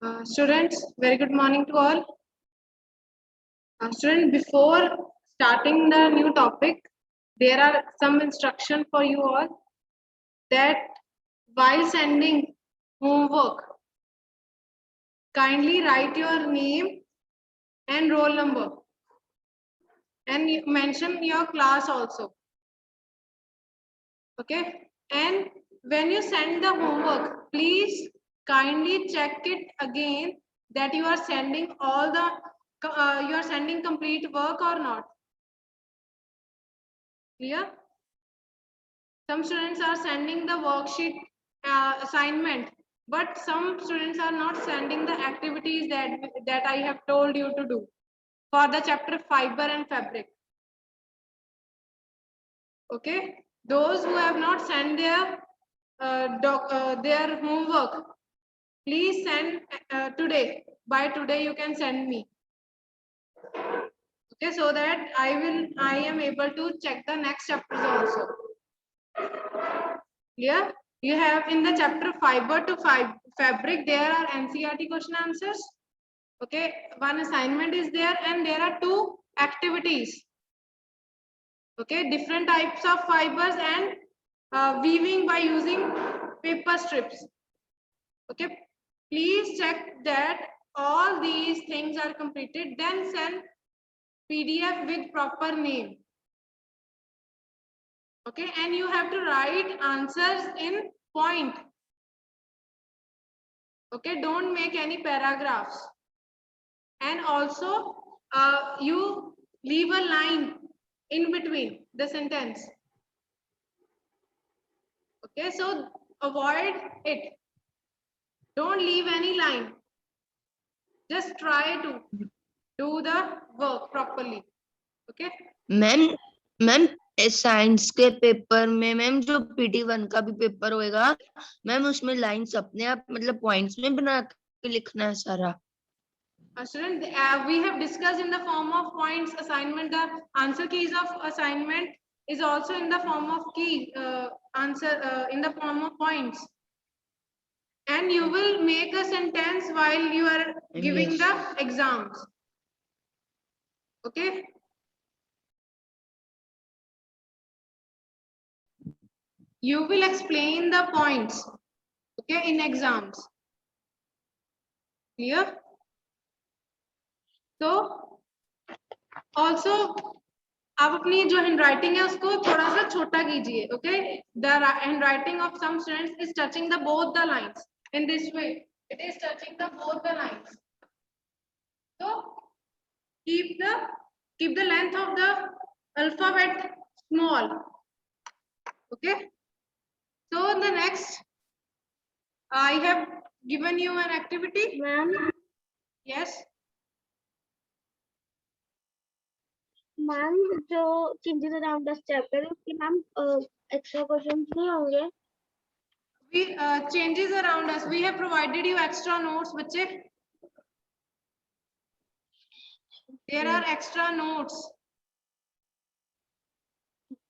Students, very good morning to all. Students, before starting the new topic, there are some instruction for you all that while sending homework, kindly write your name and roll number and mention your class also. Okay, and when you send the homework, please kindly check it again that you are sending all the you are sending complete work or not. Clear? Some students are sending the worksheet assignment, but some students are not sending the activities that I have told you to do for the chapter fiber and fabric. Okay, those who have not sent their homework, please send today. By today, you can send me. Okay, so that I am able to check the next chapters also. Clear? You have in the chapter fiber to fabric, there are NCERT question answers. Okay, one assignment is there and there are two activities. Okay, different types of fibers and weaving by using paper strips. Okay, please check that all these things are completed, then send PDF with proper name. Okay, and you have to write answers in point. Okay, don't make any paragraphs. And also you leave a line in between the sentence. Okay, so avoid it. Don't leave any line. Just try to do the work properly. Okay. Ma'am science के paper में ma'am जो PT1 का भी paper होएगा ma'am उसमें lines अपने आप मतलब पॉइंट्स में बना के लिखना है सारा. Student, we have discussed in the form of points assignment. The answer keys of assignment is also in the form of key answer in the form of points. And you will make a sentence while you are giving the exams. Okay. You will explain the points. Okay, in exams. Clear? So also आप अपनी जो handwriting है उसको थोड़ा सा छोटा कीजिए. Okay, the handwriting of some students is touching the both the lines in this way. It is touching the both the lines. So keep the length of the alphabet small. Okay. So the next, I have given you an activity. Ma'am. Yes. Ma'am जो changes around this chapter उसके ma'am extra questions नहीं होंगे. We changes around us. We have provided you extra notes, बच्चे. There are extra notes.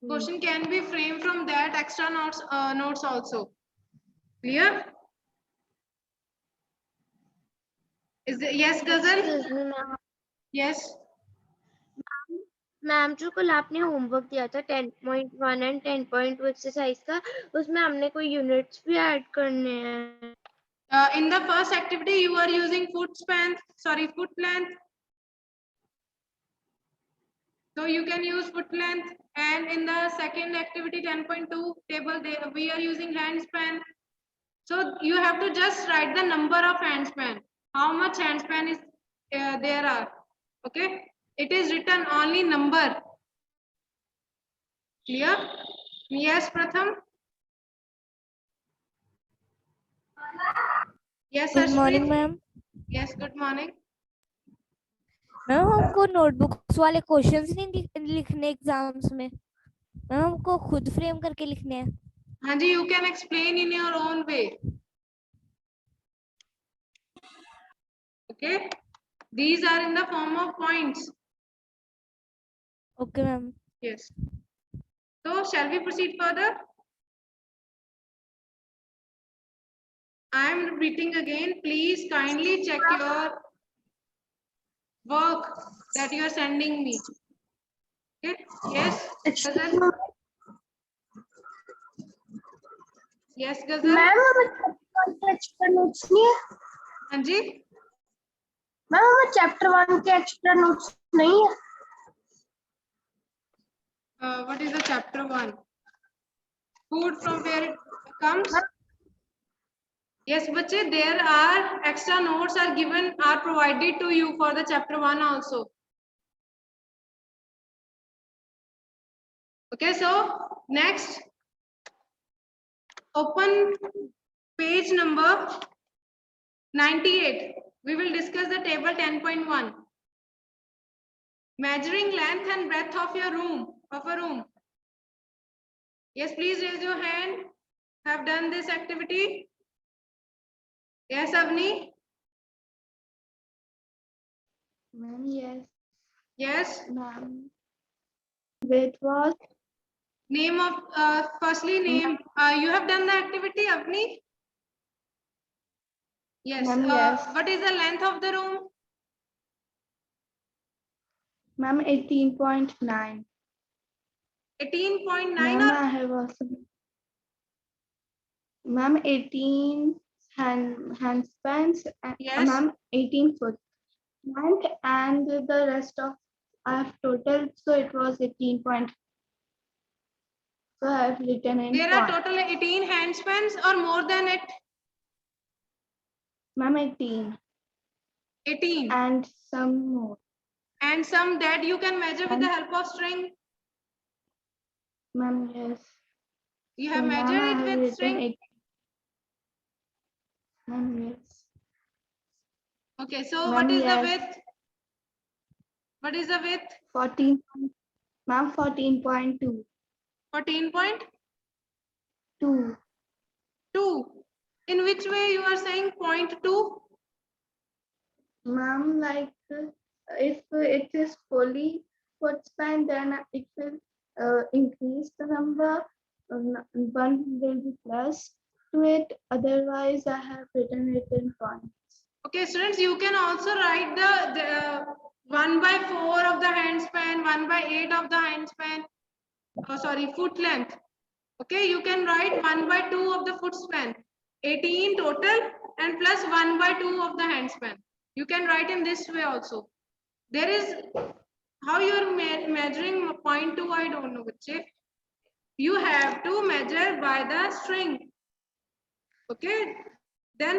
Question can be framed from that extra notes also. Clear? Is it, yes, Ghazal? Yes. Ma'am जो कल आपने homework दिया था 10.1 and 10.2 exercise का उसमें हमने कोई यूनिट्स भी ऐड करने हैं. In the first activity you are using foot length. So you can use foot length, and in the second activity 10.2 table we are using hand span. So you have to just write the number of hand span. How much hand span is there are. Okay, it is written only number. Clear? Yes, Pratham. Yes, Good morning, ma'am. Yes, good morning. Ma'am हमको notebooks वाले questions नहीं लिखने exams में. Ma'am हमको खुद frame करके लिखने हैं. हाँ जी, you can explain in your own way. Okay, these are in the form of points. Okay, ma'am. Yes. So shall we proceed further? I am repeating again. Please kindly check your work that you are sending me. Okay? Yes, Ghazal? Yes, Ghazal? Ma'am हमें extra notes नहीं है हाँ जी? Ma'am हमें chapter 1 के extra notes नहीं है What is the chapter 1? Food from where it comes? Yes, bache, there are extra notes are provided to you for the chapter 1 also. Okay, so next, open page number 98. We will discuss the table 10.1. Measuring length and breadth of your room, of a room. Yes, please raise your hand. Have done this activity? Yes, Avni? Ma'am yes Yes. Ma'am wait was Name of, firstly name. You have done the activity, Avni? Yes. Ma'am, yes. What is the length of the room? Ma'am 18.9 18.9 ma'am or I have also ma'am 18 handspans Yes. Ma'am 18 foot length and the rest of I have total so it was 18 point so I have written in there are point. total 18 handspans or more than it? Ma'am 18 18. and some more. And some that you can measure with the help of string. Ma'am yes. You have So, ma'am, measured I it have with written string. 18. Ma'am yes. Okay, so Ma'am, what is the yes. width? What is the width? 14. Ma'am 14.2. 14.2. 2. In which way you are saying 0.2? Ma'am, like if it is fully foot span, then it will increase the number. One will be plus to it. Otherwise, I have written it in points. Okay, students, you can also write the 1/4 of the handspan, 1/8 of the handspan. Oh, sorry, foot length. Okay, you can write 1/2 of the foot span. 18 total and plus 1/2 of the handspan. You can write in this way also. There is how you are measuring 0.2. I don't know, bache. You have to measure by the string. Okay, then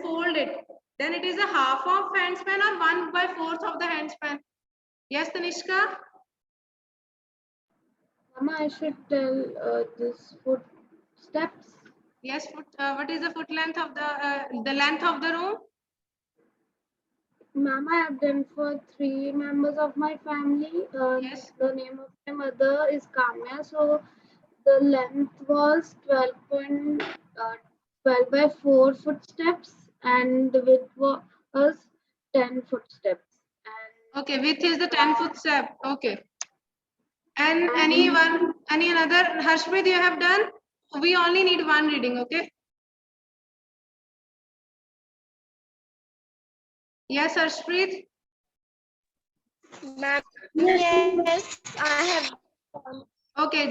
fold it. Then it is a half of handspan or 1/4 of the handspan. Yes, Tanishka. Mama, I should tell this foot steps. Yes, foot. What is the foot length of the length of the room? Ma'am, I have done for 3 members of my family. Yes. The name of my mother is Kamya. So the length was 12 by 4 footsteps and the width was 10 footsteps. And Okay, width is the 10 foot step. Okay. And any another Harshpreet you have done? We only need one reading. Okay. Yes, Harshpreet. Ma'am, yes, I have. Okay.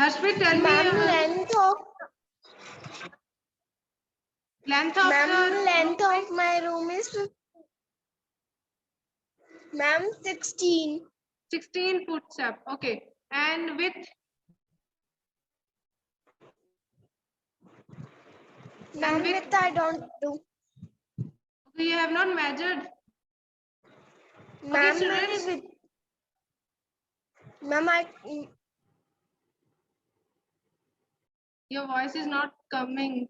Harshpreet, tell me Ma'am, length of length of the length of my room is 16. 16 foot step. Okay. And width? Ma'am, width I don't do. You have not measured. Ma'am, students. Ma'am, Your voice is not coming.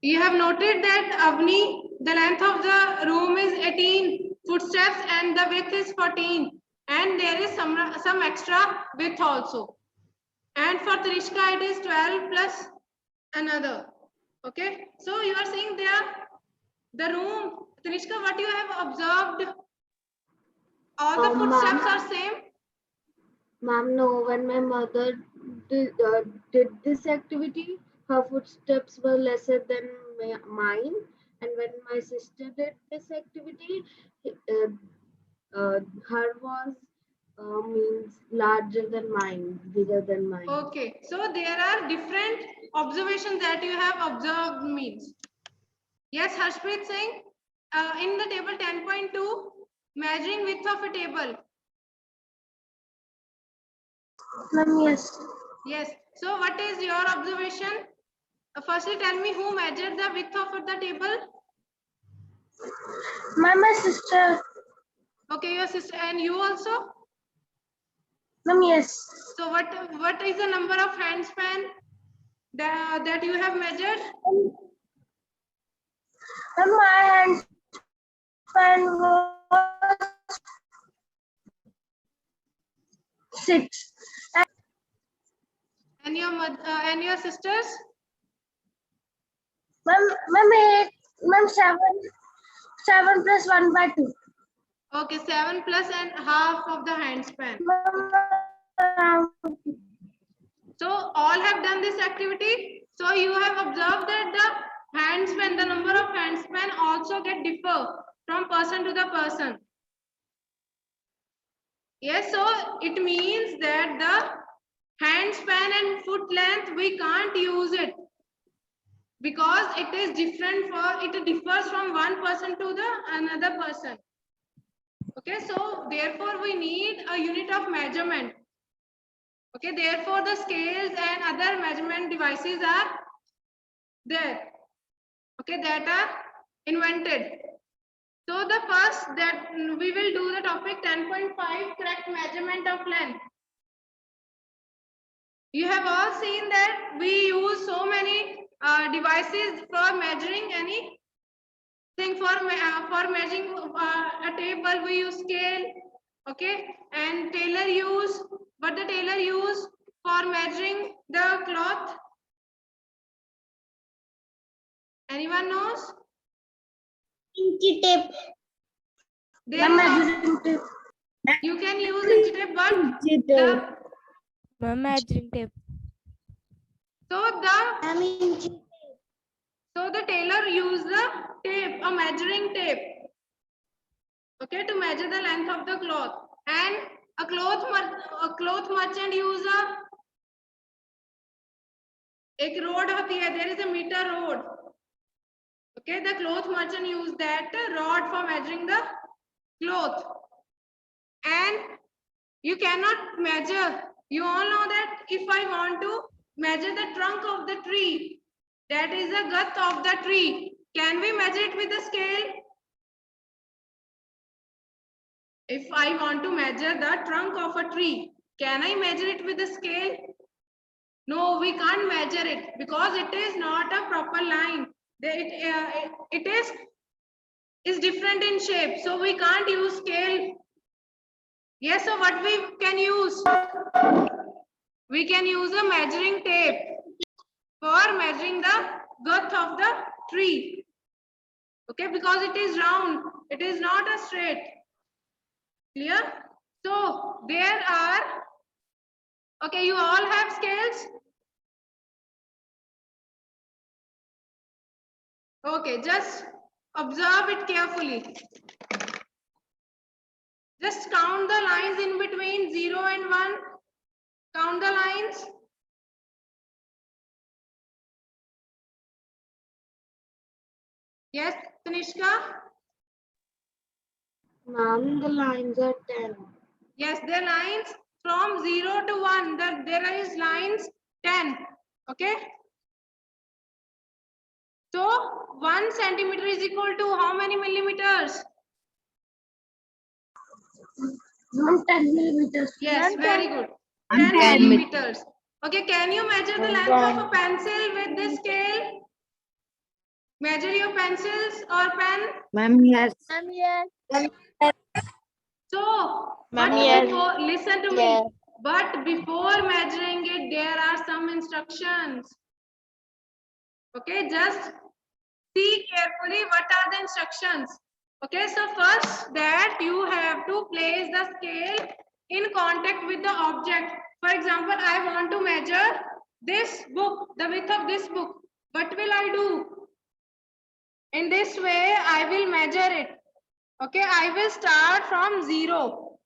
You have noted that Avni, the length of the room is 18 footsteps and the width is 14. And there is some extra width also. And for Trishka, it is 12 plus another. Okay. So you are saying there, the room, Trishka, what you have observed? All the footsteps are same. Ma'am, no, when my mother did this activity, her footsteps were lesser than mine, and when my sister did this activity, her was means larger than mine, bigger than mine. Okay, so there are different observations that you have observed means. Yes, Harshpreet Singh, in the table 10.2, measuring width of a table. Ma'am, yes. Yes, so what is your observation? Firstly, tell me who measured the width of the table. Ma'am, my sister. Okay, your sister, and you also. Ma'am, yes. So what is the number of handspan that you have measured? Ma'am, my hand span was 6. And your and your sisters? Ma'am, 8. Ma'am, 7. 7 plus 1 by 2. Okay, 7 plus and half of the handspan. Ma'am, So all have done this activity. So you have observed that the handspan, the number of handspan also get differ from person to the person. Yes, so it means that the handspan and foot length, we can't use it because it is different it differs from one person to the another person. Okay, so therefore we need a unit of measurement. Okay, therefore the scales and other measurement devices are there. Okay, that are invented. So the first that we will do the topic 10.5, correct measurement of length. You have all seen that we use so many devices for measuring anything. For measuring a table, we use scale. Okay, and tailor use what the tailor use for measuring the cloth. Anyone knows? inchi tape. There Ma'am, is measuring tape. you can use inch tape, but Inchi the, tape. Measuring tape. Ma'am, inchi tape. so the tailor use the tape, a measuring tape, okay, to measure the length of the cloth. And a cloth merchant use एक rod होती है, there is a meter rod. Okay, the cloth merchant use that rod for measuring the cloth. And you cannot measure. You all know that if I want to measure the trunk of the tree, that is the girth of the tree. Can we measure it with the scale? If I want to measure the trunk of a tree, can I measure it with the scale? No, we can't measure it because it is not a proper line. It is different in shape, so we can't use scale. Yes, so what we can use? We can use a measuring tape for measuring the girth of the tree. Okay, because it is round, it is not a straight. Clear? So there are, okay, you all have scales? Okay, just observe it carefully. Just count the lines in between 0 and 1. Count the lines. Yes, Tanishka? Ma'am, the lines are 10. Yes, the lines from 0 to 1. There is lines 10. Okay? So 1 centimeter is equal to how many millimeters? Ma'am, 10 millimeters. Yes, Ma'am, very 10. good. 10 10 millimeters. Okay, can you measure the length of a 10. pencil with this scale? Measure your pencils or pen. Ma'am, yes. Ma'am, yes. So, Ma'am, but yes. before, listen to Yes. me. But before measuring it, there are some instructions. Okay, just see carefully what are the instructions. Okay, so first that you have to place the scale in contact with the object. For example, I want to measure this book, the width of this book, what will I do? In this way, I will measure it. Okay, I will start from 0.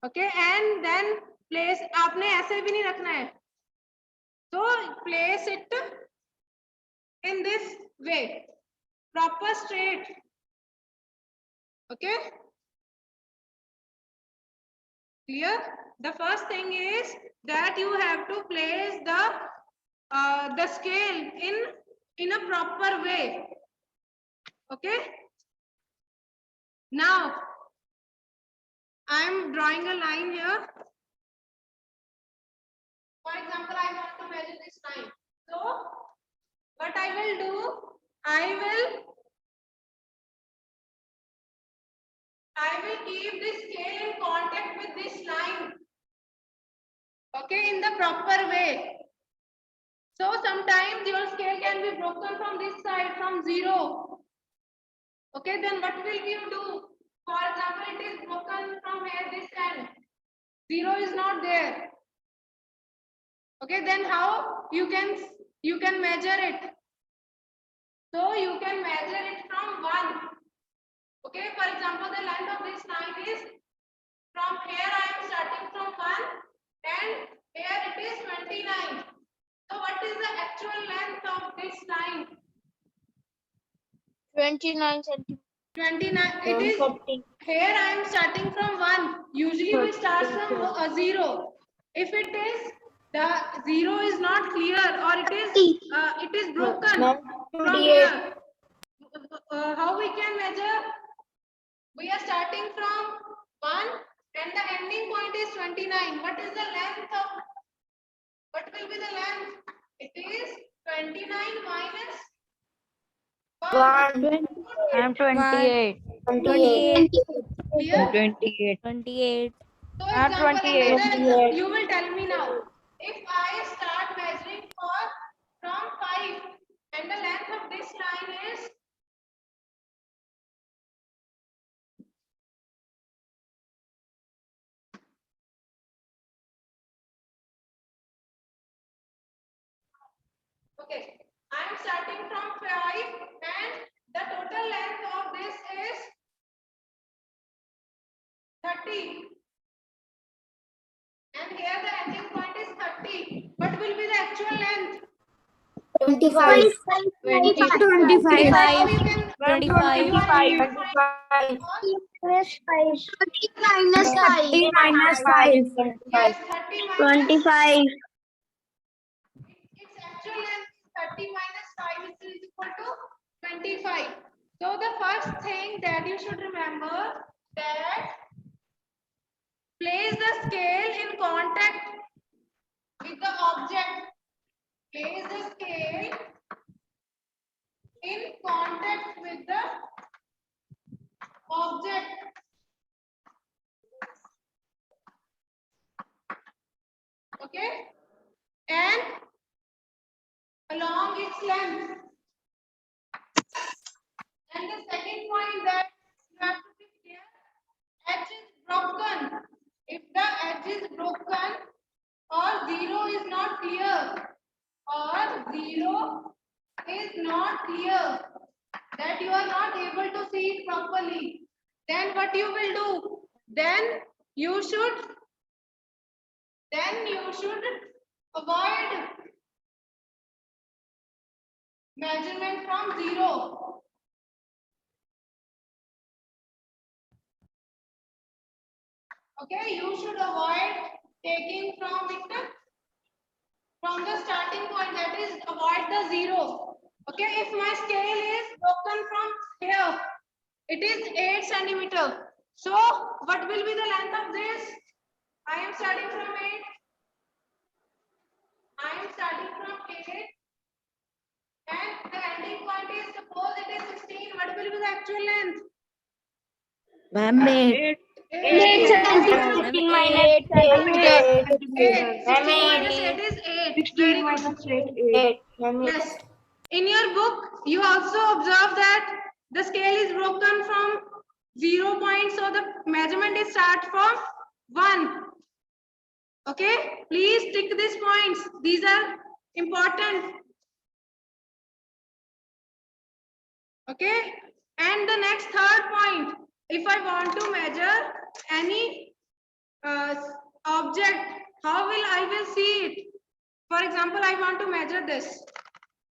Okay, and then place, आपने ऐसे भी नहीं रखना है. So place it in this way, proper straight. Okay, clear? The first thing is that you have to place the scale in a proper way. Okay, now I am drawing a line here. For example, I want to measure this line. So what I will do, I will keep this scale in contact with this line. Okay, in the proper way. So sometimes your scale can be broken from this side, from 0. Okay, then what will you do? For example, it is broken from here, this end. 0 is not there. Okay, then how you can measure it? So you can measure it from 1. Okay, for example, the length of this line is from here I am starting from 1 and here it is 29. So what is the actual length of this line? 29 centimeters. 29. It is here I am starting from 1. Usually we start from 0. If it is the 0 is not clear or it is broken from here. How we can measure? We are starting from 1 and the ending point is 29. What is the length of? What will be the length? It is 29 minus 1. I am 28. 28. Clear? 28. 28. So I'm example, 28. another, you will tell me now. If I start measuring from 5 and the length of this line is okay. I am starting from 5 and the total length of this is 30. And here the ending point is 30. What will be the actual length? 25. 25. How you can 25. you are able to find minus 5. yes 30 minus 25. its actual length is 30 minus 5 which is equal to 25. So the first thing that you should remember that place the scale in contact with the object. Place the scale in contact with the object. Okay, and along its length. And the second point that you have to be clear, edge is broken. If the edge is broken or 0 is not clear that you are not able to see it properly, then what you will do? Then you should avoid measurement from 0. Okay, you should avoid taking from the starting point, that is avoid the 0. Okay, if my scale is broken from here, it is 8 centimeter. So what will be the length of this? I am starting from 8. I am starting from 8 and the ending point is, suppose it is 16. What will be the actual length? Ma'am, 8. 8 centimeters. 16 minus 8. 16 minus 8 is 8. Very good. 8. Yes. In your book, you also observe that the scale is broken from 0 point, so the measurement is start from 1. Okay, please tick these points. These are important. Okay, and the next third point, if I want to measure any object, how will I will see it? For example, I want to measure this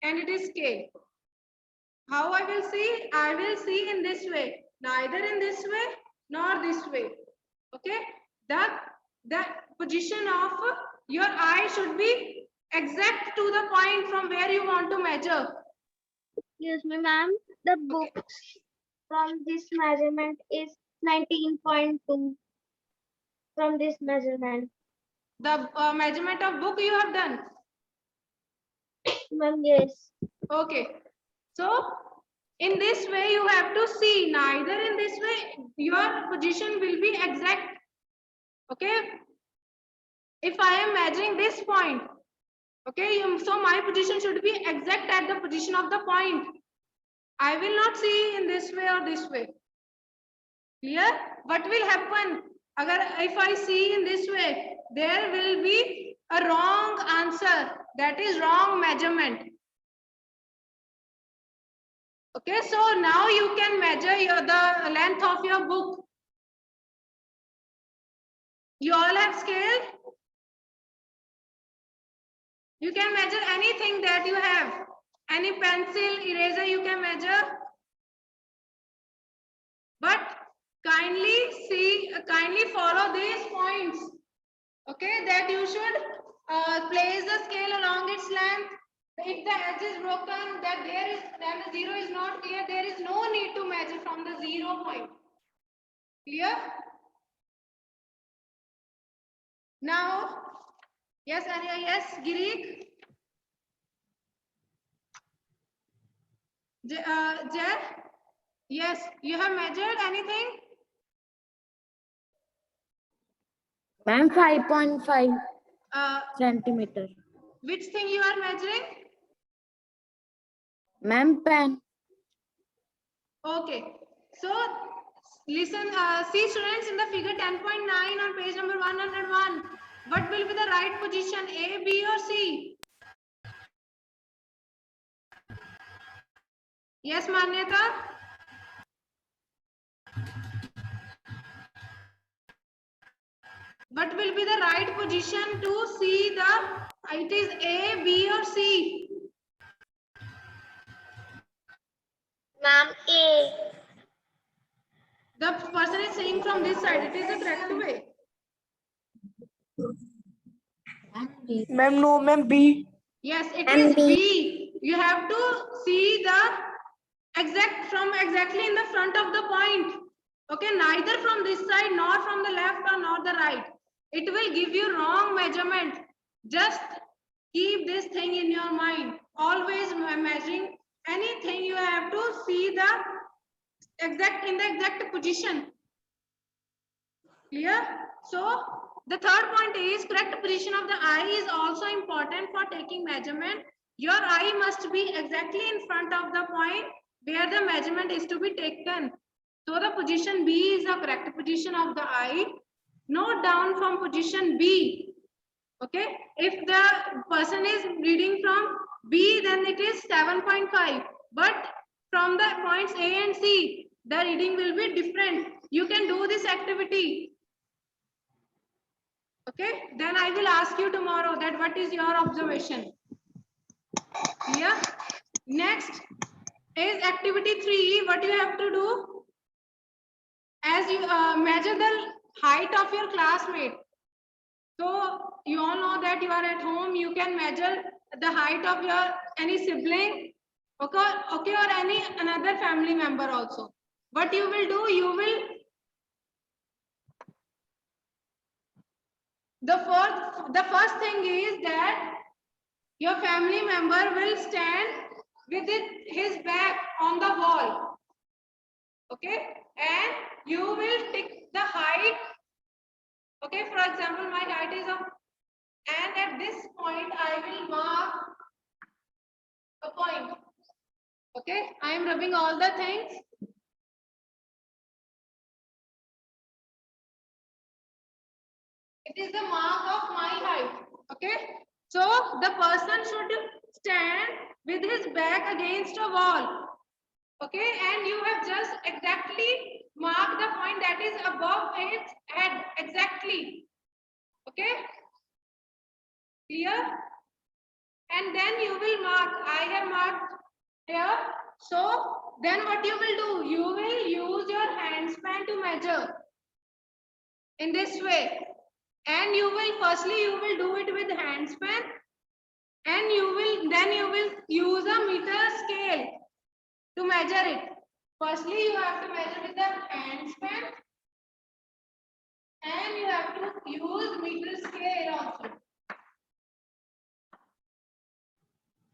and it is scale. How I will see? I will see in this way, neither in this way nor this way. Okay, the position of your eye should be exact to the point from where you want to measure. Excuse me, ma'am. The books from this measurement is 19.2 from this measurement. The measurement of book you have done. Ma'am, yes. Okay, so in this way you have to see, neither in this way your position will be exact. Okay, if I am measuring this point, okay, so my position should be exact at the position of the point. I will not see in this way or this way. Clear? What will happen? If I see in this way, there will be a wrong answer. That is wrong measurement. Okay, so now you can measure the length of your book. You all have scale? You can measure anything that you have. Any pencil, eraser you can measure. But kindly follow these points. Okay, that you should place the scale along its length. If the edge is broken, then the zero is not clear. There is no need to measure from the 0 point. Clear? Now, yes, Anya, yes, Girik. Jay, yes, you have measured anything? Ma'am, 5.5 Uh, centimeter. which thing you are measuring? Ma'am, pen. Okay, so listen, see students in the figure 10.9 on page number 101. What will be the right position, A, B or C? Yes, Manyata? What will be the right position to see it is A, B or C? Ma'am, A. The person is saying from this side, it is the correct way. Ma'am, no, ma'am, B. Yes, it is B. You have to see the exactly in the front of the point. Okay, neither from this side nor from the left or nor the right. It will give you wrong measurement. Just keep this thing in your mind. Always measuring anything, you have to see the exact position. Clear? So the third point is correct position of the eye is also important for taking measurement. Your eye must be exactly in front of the point where the measurement is to be taken. So the position B is the correct position of the eye. Note down from position B. Okay, if the person is reading from B, then it is 7.5. But from the points A and C, the reading will be different. You can do this activity. Okay, then I will ask you tomorrow that what is your observation. Yeah. Next is activity 3. What you have to do? As you measure the height of your classmate. So you all know that you are at home, you can measure the height of your any sibling, okay, or any another family member also. What you will do, the first thing is that your family member will stand with his back on the wall. Okay, and you will tick the height. Okay, for example, my height is of, and at this point I will mark a point. Okay, I am rubbing all the things. It is the mark of my height. Okay. So the person should stand with his back against a wall. Okay, and you have just exactly marked the point that is above its head. Exactly. Okay. Clear? And then you will mark. I have marked here. So then what you will do? You will use your hand span to measure in this way. And you will firstly you will do it with hand span, and you will use a meter scale to measure it. Firstly, you have to measure with the hand span, and you have to use meter scale also.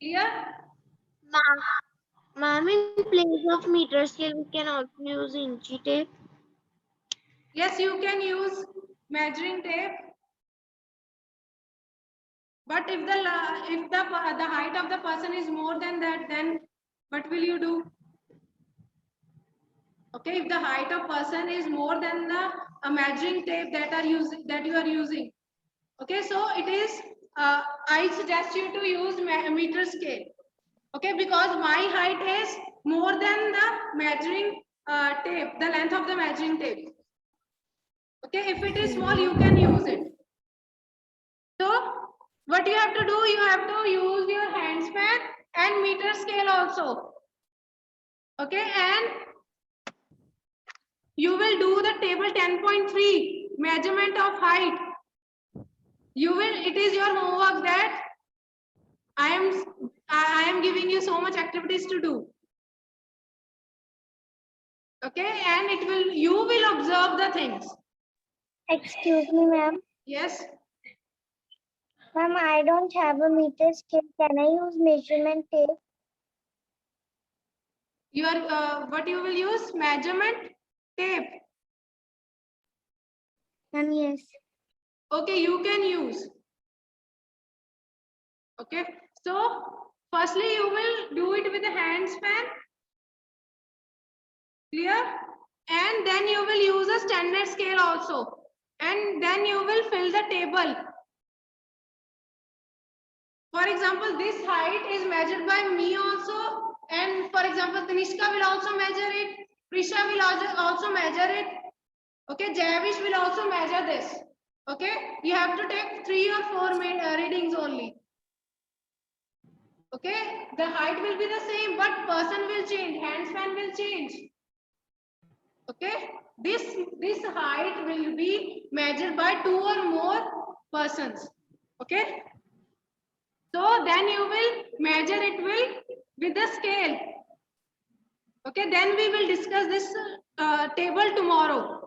Clear? Ma'am, in place of meter scale, we can also use inchy tape. Yes, you can use measuring tape. But if the height of the person is more than that, then what will you do? Okay, if the height of person is more than the measuring tape that you are using. Okay, so it is I suggest you to use meter scale. Okay, because my height is more than the measuring tape, the length of the measuring tape. Okay, if it is small, you can use it. So what you have to do, you have to use your hand span and meter scale also. Okay, and you will do the table 10.3 measurement of height. It is your homework that I am giving you so much activities to do. Okay, and you will observe the things. Excuse me, ma'am. Yes. Ma'am, I don't have a meter scale. Can I use measurement tape? What you will use? Measurement tape. Ma'am, yes. Okay, you can use. Okay, so firstly you will do it with a hand span. Clear? And then you will use a standard scale also. And then you will fill the table. For example, this height is measured by me also. And for example, Tanishka will also measure it. Prisha will also measure it. Okay, Javish will also measure this. Okay, you have to take 3 or 4 readings only. Okay, the height will be the same, but person will change, hand span will change. Okay, this height will be measured by 2 or more persons. Okay, so then you will measure it with the scale. Okay, then we will discuss this table tomorrow.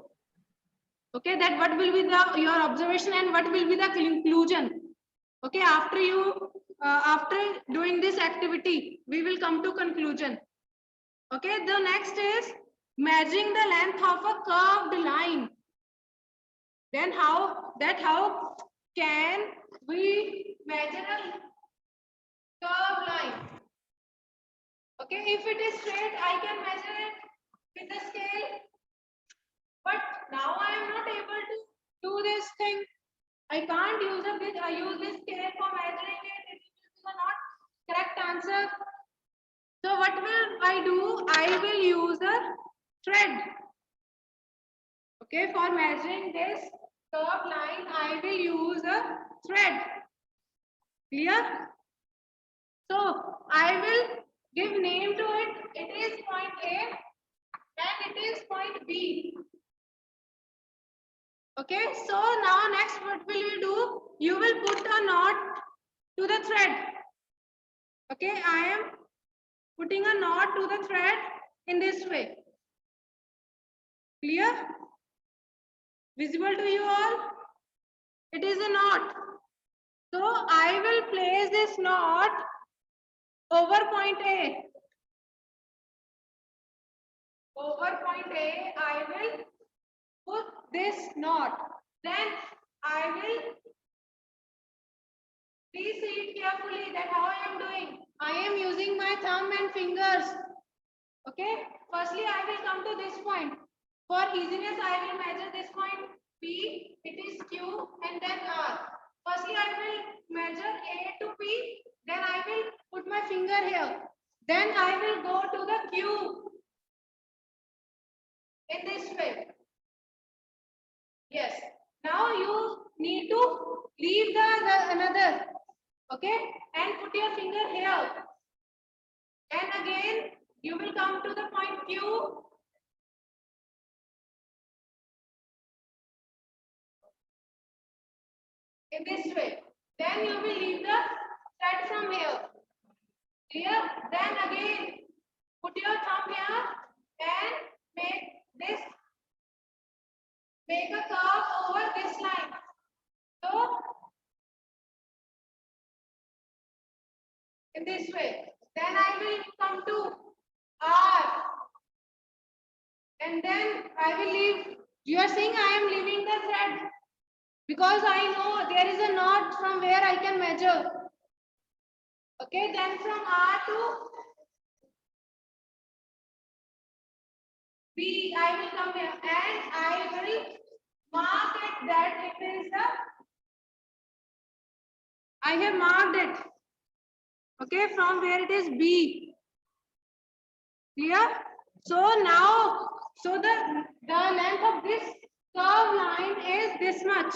Okay, that what will be your observation and what will be the conclusion. Okay, after doing this activity, we will come to conclusion. Okay, the next is measuring the length of a curved line. Then how can we measure a curved line? Okay, if it is straight, I can measure it with the scale. But now I am not able to do this thing. I can't use I use this scale for measuring it. It is not correct answer. So what will I do? I will use a thread. Okay, for measuring this curved line, I will use a thread. Clear? So I will give name to it. It is point A and it is point B. Okay, so now next what will you do? You will put a knot to the thread. Okay, I am putting a knot to the thread in this way. Clear? Visible to you all? It is a knot. So I will place this knot over point A. Over point A, I will put this knot. Then I will please see it carefully that how I am doing. I am using my thumb and fingers. Okay. Firstly, I will come to this point. For easiness, I will measure this point. P, it is Q, and then R. Firstly, I will measure A to P, then I will put my finger here. Then I will go to the Q in this way. Yes. Now you need to leave the another, okay, and put your finger here. And again, you will come to the point Q. In this way. Then you will leave the thread from here. Clear? Then again, put your thumb here and make a curve over this line. So, in this way. Then I will come to R. And then I will leave. You are saying I am leaving the thread because I know there is a knot from where I can measure. Okay, then from R to B, I will come here and I will mark it that it is the, I have marked it. Okay, from where it is B. Clear? So now, so the length of this curved line is this much.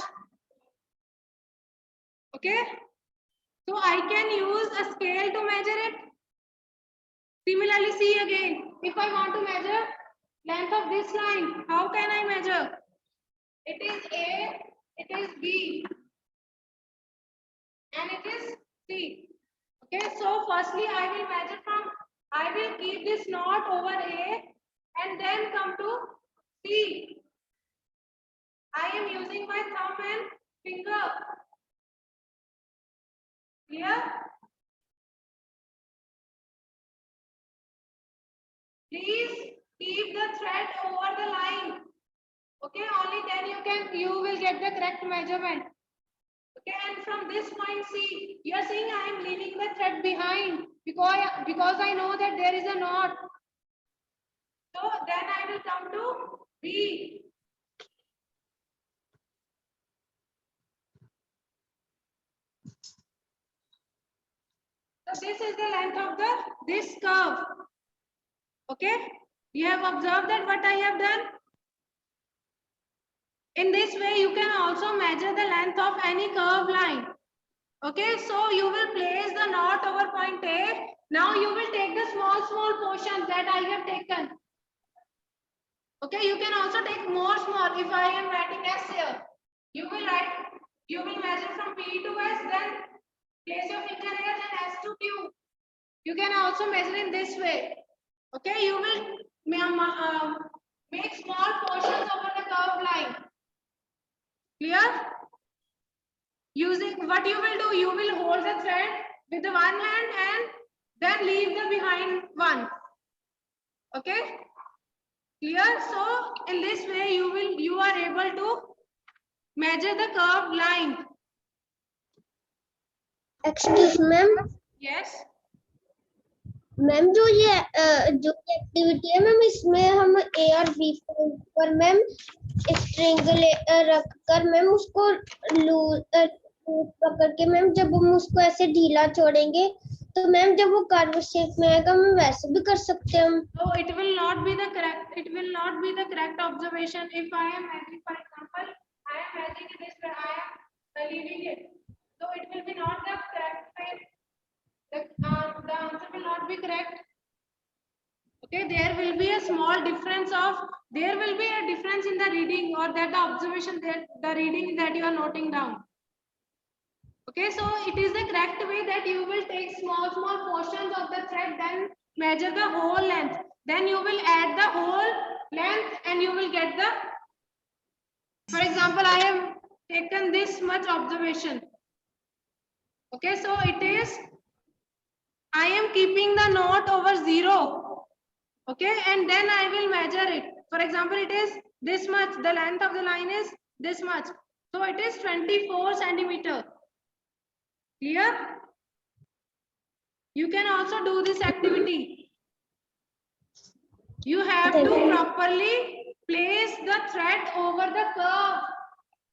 Okay? So I can use a scale to measure it. Similarly, see again, if I want to measure length of this line, how can I measure? It is A, it is B, and it is C. Okay, so firstly I will measure from, I will keep this knot over A and then come to C. I am using my thumb and finger. Clear? Please keep the thread over the line. Okay, only then you will get the correct measurement. Okay, and from this point C, you are saying I am leaving the thread behind because I know that there is a knot. So then I will come to B. So this is the length of this curve. Okay, you have observed that what I have done. In this way, you can also measure the length of any curved line. Okay, so you will place the knot over point A. Now you will take the small portions that I have taken. Okay, you can also take more small. If I am writing S here, you will measure from P to S, then place your finger here, then S to Q. You can also measure in this way. Okay, you will make small portions over the curved line. Clear? Using what you will do, you will hold the thread with the one hand and then leave the behind one. Okay? Clear? So in this way you are able to measure the curved line. Excuse ma'am Yes. Ma'am जो ये activity है ma'am इसमें हम ए और B पर ma'am string रखकर ma'am उसको पकड़ के मैम जब हम उसको ऐसे ढीला छोड़ेंगे तो मैम जब वो कर्व शेप में आएगा हम वैसे भी कर सकते हैं हम. So it will not be the correct observation if I am measuring, for example, I am measuring in this way, I am leaving it. So it will be not the correct way. The answer will not be correct. Okay, there will be a small difference there will be a difference in the reading or that the observation that the reading that you are noting down. Okay, so it is the correct way that you will take small portions of the thread, then measure the whole length. Then you will add the whole length and you will get the, for example, I have taken this much observation. Okay, so it is, I am keeping the knot over 0. Okay, and then I will measure it. For example, it is this much, the length of the line is this much. So it is 24 centimeter. Clear? You can also do this activity. You have to properly place the thread over the curve.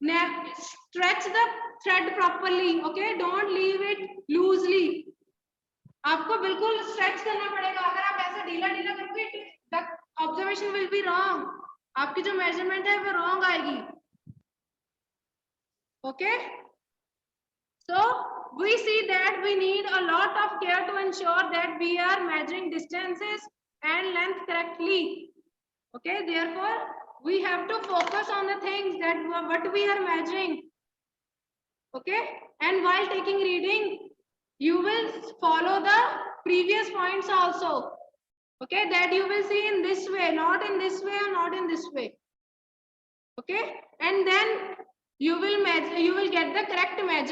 Stretch the thread properly. Okay, don't leave it loosely. आपको बिल्कुल stretch करना पड़ेगा. अगर आप ऐसे ढीला ढीला करोगे, the observation will be wrong. आपकी जो मेजरमेंट है वो रॉन्ग आएगी. Okay, so we see that we need a lot of care to ensure that we are measuring distances and length correctly. Okay, therefore we have to focus on the things that what we are measuring. Okay, and while taking reading, you will follow the previous points also. Okay, that you will see in this way, not in this way or not in this way. Okay, and then you will get the correct measure.